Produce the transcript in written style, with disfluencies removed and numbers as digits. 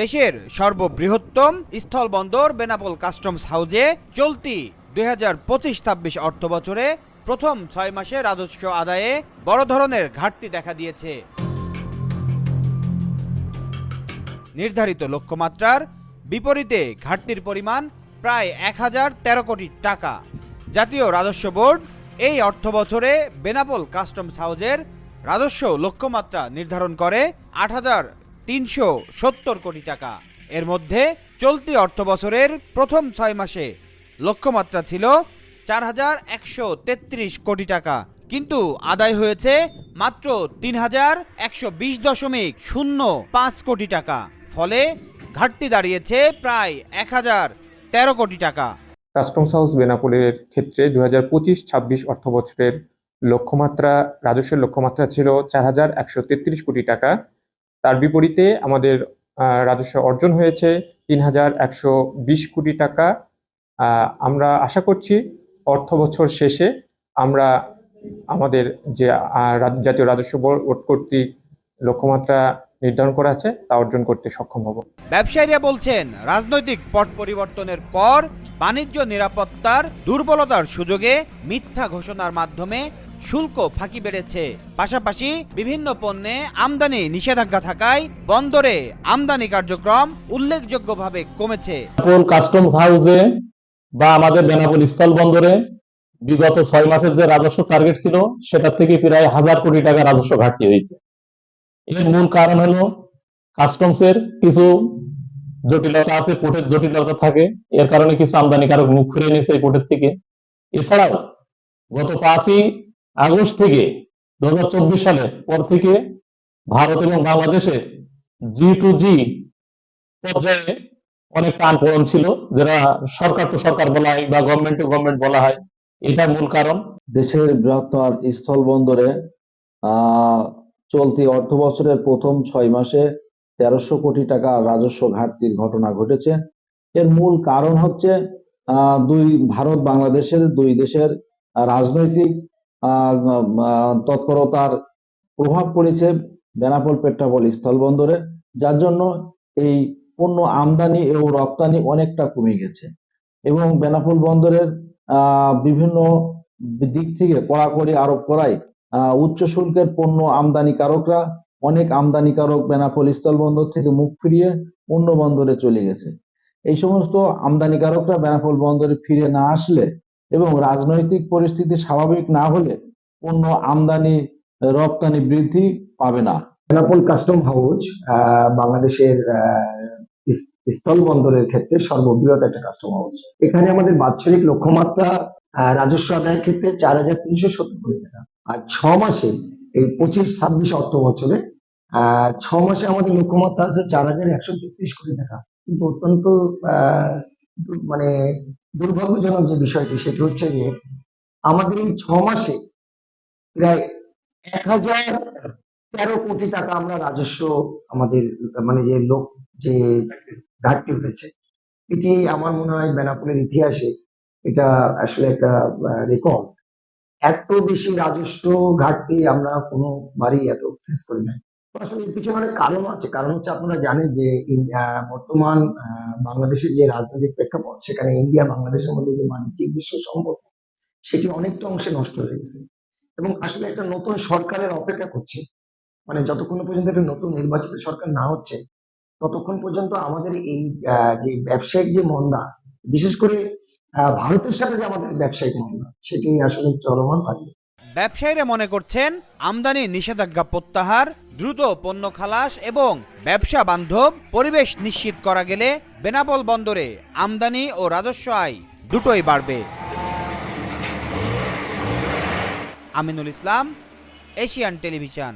দেশের সর্ববৃহত্তম স্থলবন্দর বেনাপোল কাস্টমস হাউজে চলতি 2025-26 অর্থ বছরে প্রথম 6 মাসে রাজস্ব আদায়ে বড় ধরনের ঘাটতি দেখা দিয়েছে। নির্ধারিত লক্ষ্যমাত্রার বিপরীতে ঘাটতির পরিমাণ প্রায় 1013 কোটি টাকা। জাতীয় রাজস্ব বোর্ড এই অর্থ বছরে বেনাপোল কাস্টমস হাউজের রাজস্ব লক্ষ্যমাত্রা নির্ধারণ করে 8,370 কোটি টাকা। এর মধ্যে চলতি অর্থ বছরের প্রথম 6 মাসে লক্ষ্যমাত্রা ছিল 4,133 কোটি টাকা, কিন্তু আদায় হয়েছে মাত্র 3,120.05 কোটি টাকা। ফলে ঘাটতি দাঁড়িয়েছে প্রায় 1,013 কোটি টাকা। কাস্টমস হাউস বেনাপোলের ক্ষেত্রে 2025-26 অর্থ বছরের রাজস্বের লক্ষ্যমাত্রা ছিল 4,133 কোটি টাকা। তার বিপরীতে আমাদের রাজস্ব অর্জন হয়েছে 3,120 কোটি টাকা। আমরা আশা করছি অর্থ বছর শেষে আমরা আমাদের যে জাতীয় রাজস্ব বোর্ড কর্তৃক লক্ষ্যমাত্রা নির্ধারণ করা আছে তা অর্জন করতে সক্ষম হব। ব্যবসায়ীরা বলছেন, রাজনৈতিক পট পরিবর্তনের পর বাণিজ্য নিরাপত্তার দুর্বলতার সুযোগে মিথ্যা ঘোষণার মাধ্যমে শুল্ক ফাঁকি বেড়েছে। পাশাপাশি বিভিন্ন পণ্যে আমদানি নিষেধাজ্ঞা থাকায় বন্দরে আমদানি কার্যক্রম উল্লেখযোগ্যভাবে কমেছে। বেনাপোল কাস্টমস হাউসে বা আমাদের বেনাপোল স্থল বন্দরে বিগত 6 মাসের যে রাজস্ব টার্গেট ছিল সেটা থেকে প্রায় 1,000 কোটি টাকা রাজস্ব ঘাটতি হয়েছে। এর মূল কারণ হলো কাস্টমসের কিছু জটিলতা আছে, পোর্টের জটিলতা থাকে, এর কারণে কিছু আমদানিকারক মুখ ফিরিয়ে নিয়েছে এই পোর্টের থেকে। এছাড়াও গত 5ই আগস্ট থেকে 2024 সালের পর থেকে ভারত এবং বাংলাদেশের G2G পর্যায়ে অনেক টানপোড়েন ছিল, যেটা সরকার টু সরকার বলা হয় বা গভর্নমেন্ট টু গভর্নমেন্ট বলা হয়। এটা মূল কারণ। দেশের বৃহত্তর স্থল বন্দরে চলতি অর্থ বছরের প্রথম 6 মাসে 1300 কোটি টাকা রাজস্ব ঘাটতির ঘটনা ঘটেছে। এর মূল কারণ হচ্ছে ভারত বাংলাদেশের দুই দেশের রাজনৈতিক তৎপরতার প্রভাব পড়েছে বেনাপোল পেট্রাপোল স্থল বন্দরে, যার জন্য এই পণ্য আমদানি ও রপ্তানি অনেকটা কমে গেছে এবং বেনাপোল বন্দরের বিভিন্ন দিক থেকে কড়াকড়ি আরোপ করায় উচ্চ শুল্কের পণ্য আমদানিকারকরা অনেক আমদানিকারক বেনাপোল স্থল বন্দর থেকে মুখ ফিরিয়ে অন্য বন্দরে চলে গেছে। এই সমস্ত আমদানিকারকরা বেনাপোল বন্দরে ফিরে না আসলে এবং রাজনৈতিক পরিস্থিতি স্বাভাবিক না হলে পণ্য আমদানি রপ্তানি বৃদ্ধি পাবে না। বেনাপোল কাস্টম হাউস বাংলাদেশের স্থল বন্দরের ক্ষেত্রে সর্ববৃহৎ একটা কাস্টম হাউস। এখানে আমাদের বাৎসরিক লক্ষ্যমাত্রা রাজস্ব আদায়ের ক্ষেত্রে 4,370 কোটি টাকা, আর 6 মাসে এই 25-26 অর্থ বছরে 6 মাসে আমাদের লক্ষ্যমাত্রা আছে 4,133 কোটি টাকা। কিন্তু অত্যন্ত মানে দুর্ভাগ্যজনক যে বিষয়টি সেটি হচ্ছে যে আমাদের এই 6 মাসে প্রায় 1,013 কোটি টাকা আমরা রাজস্ব আমাদের মানে যে ঘাটতি হয়েছে, এটি আমার মনে হয় বেনাপোলের ইতিহাসে এটা আসলে একটা রেকর্ড। এত বেশি রাজস্ব ঘাটতি আমরা কোনোবারই এত ফেস করি নাই। আসলে এর পিছনে অনেক কারণ আছে। কারণ হচ্ছে আপনারা জানেন যে বর্তমান বাংলাদেশের যে রাজনৈতিক প্রেক্ষাপট, সেখানে ইন্ডিয়া বাংলাদেশের মধ্যে যে বাণিজ্যিক যে সম্পর্ক সেটি অনেকটা অংশে নষ্ট হয়ে গেছে এবং আসলে একটা নতুন সরকারের অপেক্ষা করছে। মানে যতক্ষণ পর্যন্ত একটা নতুন নির্বাচিত সরকার না হচ্ছে ততক্ষণ পর্যন্ত আমাদের এই যে ব্যবসায়িক যে মন্দা, বিশেষ করে ভারতের সাথে যে আমাদের ব্যবসায়িক মন্দা, সেটি আসলে চলমান থাকবে। ব্যবসায়ীরা মনে করছেন, আমদানি নিষেধাজ্ঞা প্রত্যাহার, দ্রুত পণ্য খালাস এবং ব্যবসা বান্ধব পরিবেশ নিশ্চিত করা গেলে বেনাপোল বন্দরে আমদানি ও রাজস্ব আয় দুটোই বাড়বে। Aminul Islam, Asian television.